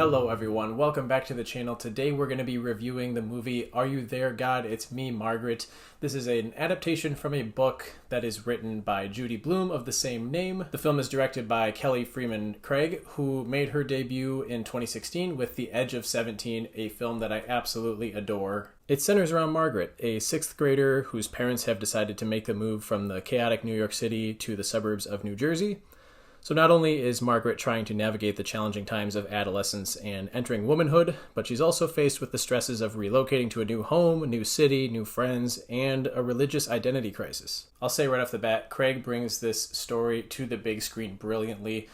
Hello everyone, welcome back to the channel. Today we're going to be reviewing the movie Are You There, God? It's Me, Margaret. This is an adaptation from a book that is written by Judy Blume of the same name. The film is directed by Kelly Fremon Craig, who made her debut in 2016 with The Edge of 17, a film that I absolutely adore. It centers around Margaret, a 6th grader whose parents have decided to make the move from the chaotic New York City to the suburbs of New Jersey. So not only is Margaret trying to navigate the challenging times of adolescence and entering womanhood, but she's also faced with the stresses of relocating to a new home, new city, new friends, and a religious identity crisis. I'll say right off the bat, Craig brings this story to the big screen brilliantly.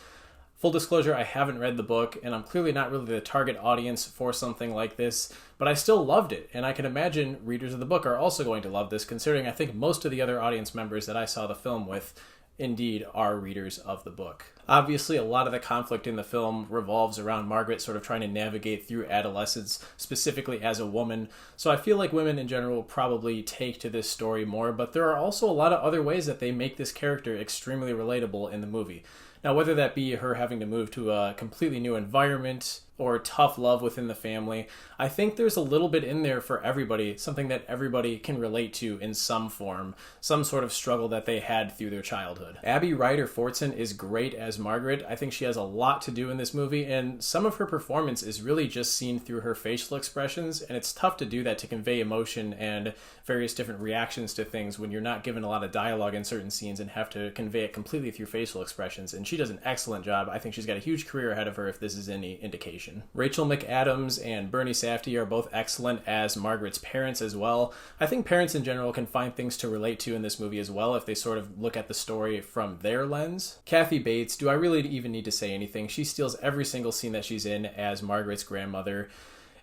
Full disclosure, I haven't read the book, and I'm clearly not really the target audience for something like this, but I still loved it, and I can imagine readers of the book are also going to love this, considering I think most of the other audience members that I saw the film with indeed are readers of the book. Obviously, a lot of the conflict in the film revolves around Margaret sort of trying to navigate through adolescence, specifically as a woman. So I feel like women in general will probably take to this story more, but there are also a lot of other ways that they make this character extremely relatable in the movie. Now, whether that be her having to move to a completely new environment or tough love within the family, I think there's a little bit in there for everybody, something that everybody can relate to in some form, some sort of struggle that they had through their childhood. Abby Ryder-Fortson is great as Margaret. I think she has a lot to do in this movie, and some of her performance is really just seen through her facial expressions, and it's tough to do that to convey emotion and various different reactions to things when you're not given a lot of dialogue in certain scenes and have to convey it completely through facial expressions, and she does an excellent job. I think she's got a huge career ahead of her if this is any indication. Rachel McAdams and Bernie Safdie are both excellent as Margaret's parents as well. I think parents in general can find things to relate to in this movie as well if they sort of look at the story from their lens. Kathy Bates, do I really even need to say anything? She steals every single scene that she's in as Margaret's grandmother.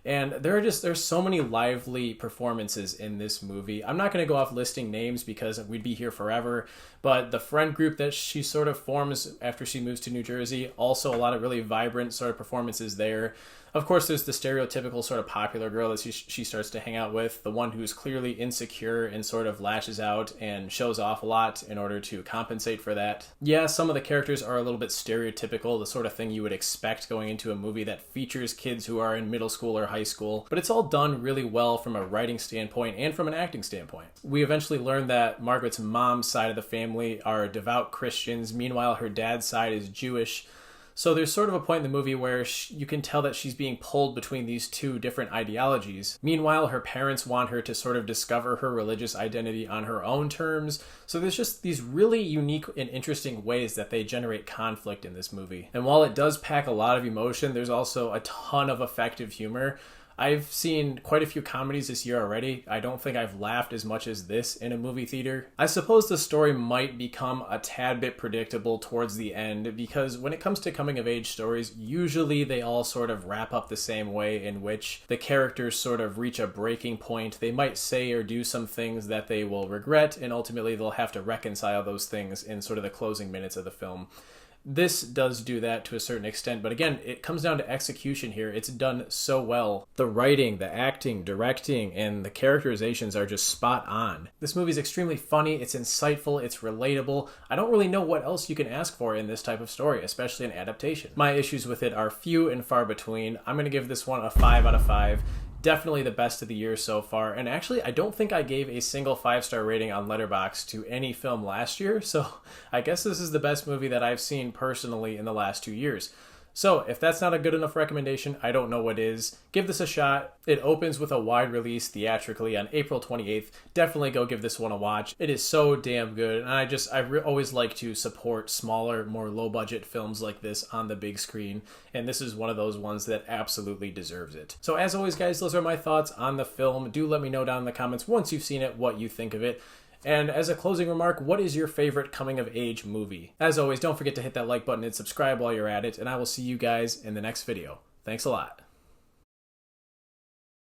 And there's so many lively performances in this movie. I'm not going to go off listing names because we'd be here forever, but the friend group that she sort of forms after she moves to New Jersey, also a lot of really vibrant sort of performances there. Of course, there's the stereotypical sort of popular girl that she starts to hang out with, the one who's clearly insecure and sort of lashes out and shows off a lot in order to compensate for that. Yeah, some of the characters are a little bit stereotypical, the sort of thing you would expect going into a movie that features kids who are in middle school or high school, but it's all done really well from a writing standpoint and from an acting standpoint. We eventually learn that Margaret's mom's side of the family are devout Christians, meanwhile her dad's side is Jewish. So there's sort of a point in the movie where you can tell that she's being pulled between these two different ideologies. Meanwhile, her parents want her to sort of discover her religious identity on her own terms. So there's just these really unique and interesting ways that they generate conflict in this movie. And while it does pack a lot of emotion, there's also a ton of effective humor. I've seen quite a few comedies this year already. I don't think I've laughed as much as this in a movie theater. I suppose the story might become a tad bit predictable towards the end because when it comes to coming of age stories, usually they all sort of wrap up the same way, in which the characters sort of reach a breaking point. They might say or do some things that they will regret, and ultimately they'll have to reconcile those things in sort of the closing minutes of the film. This does do that to a certain extent, but again, it comes down to execution here. It's done so well. The writing, the acting, directing, and the characterizations are just spot on. This movie is extremely funny, it's insightful, it's relatable. I don't really know what else you can ask for in this type of story, especially an adaptation. My issues with it are few and far between. I'm going to give this one a 5 out of 5. Definitely the best of the year so far, and actually I don't think I gave a single 5-star rating on Letterboxd to any film last year, so I guess this is the best movie that I've seen personally in the last 2 years. So if that's not a good enough recommendation, I don't know what is. Give this a shot. It opens with a wide release theatrically on April 28th. Definitely go give this one a watch. It is so damn good, and I always like to support smaller, more low-budget films like this on the big screen, and this is one of those ones that absolutely deserves it. So as always, guys, those are my thoughts on the film. Do let me know down in the comments once you've seen it what you think of it. And as a closing remark, what is your favorite coming-of-age movie? As always, don't forget to hit that like button and subscribe while you're at it, and I will see you guys in the next video. Thanks a lot.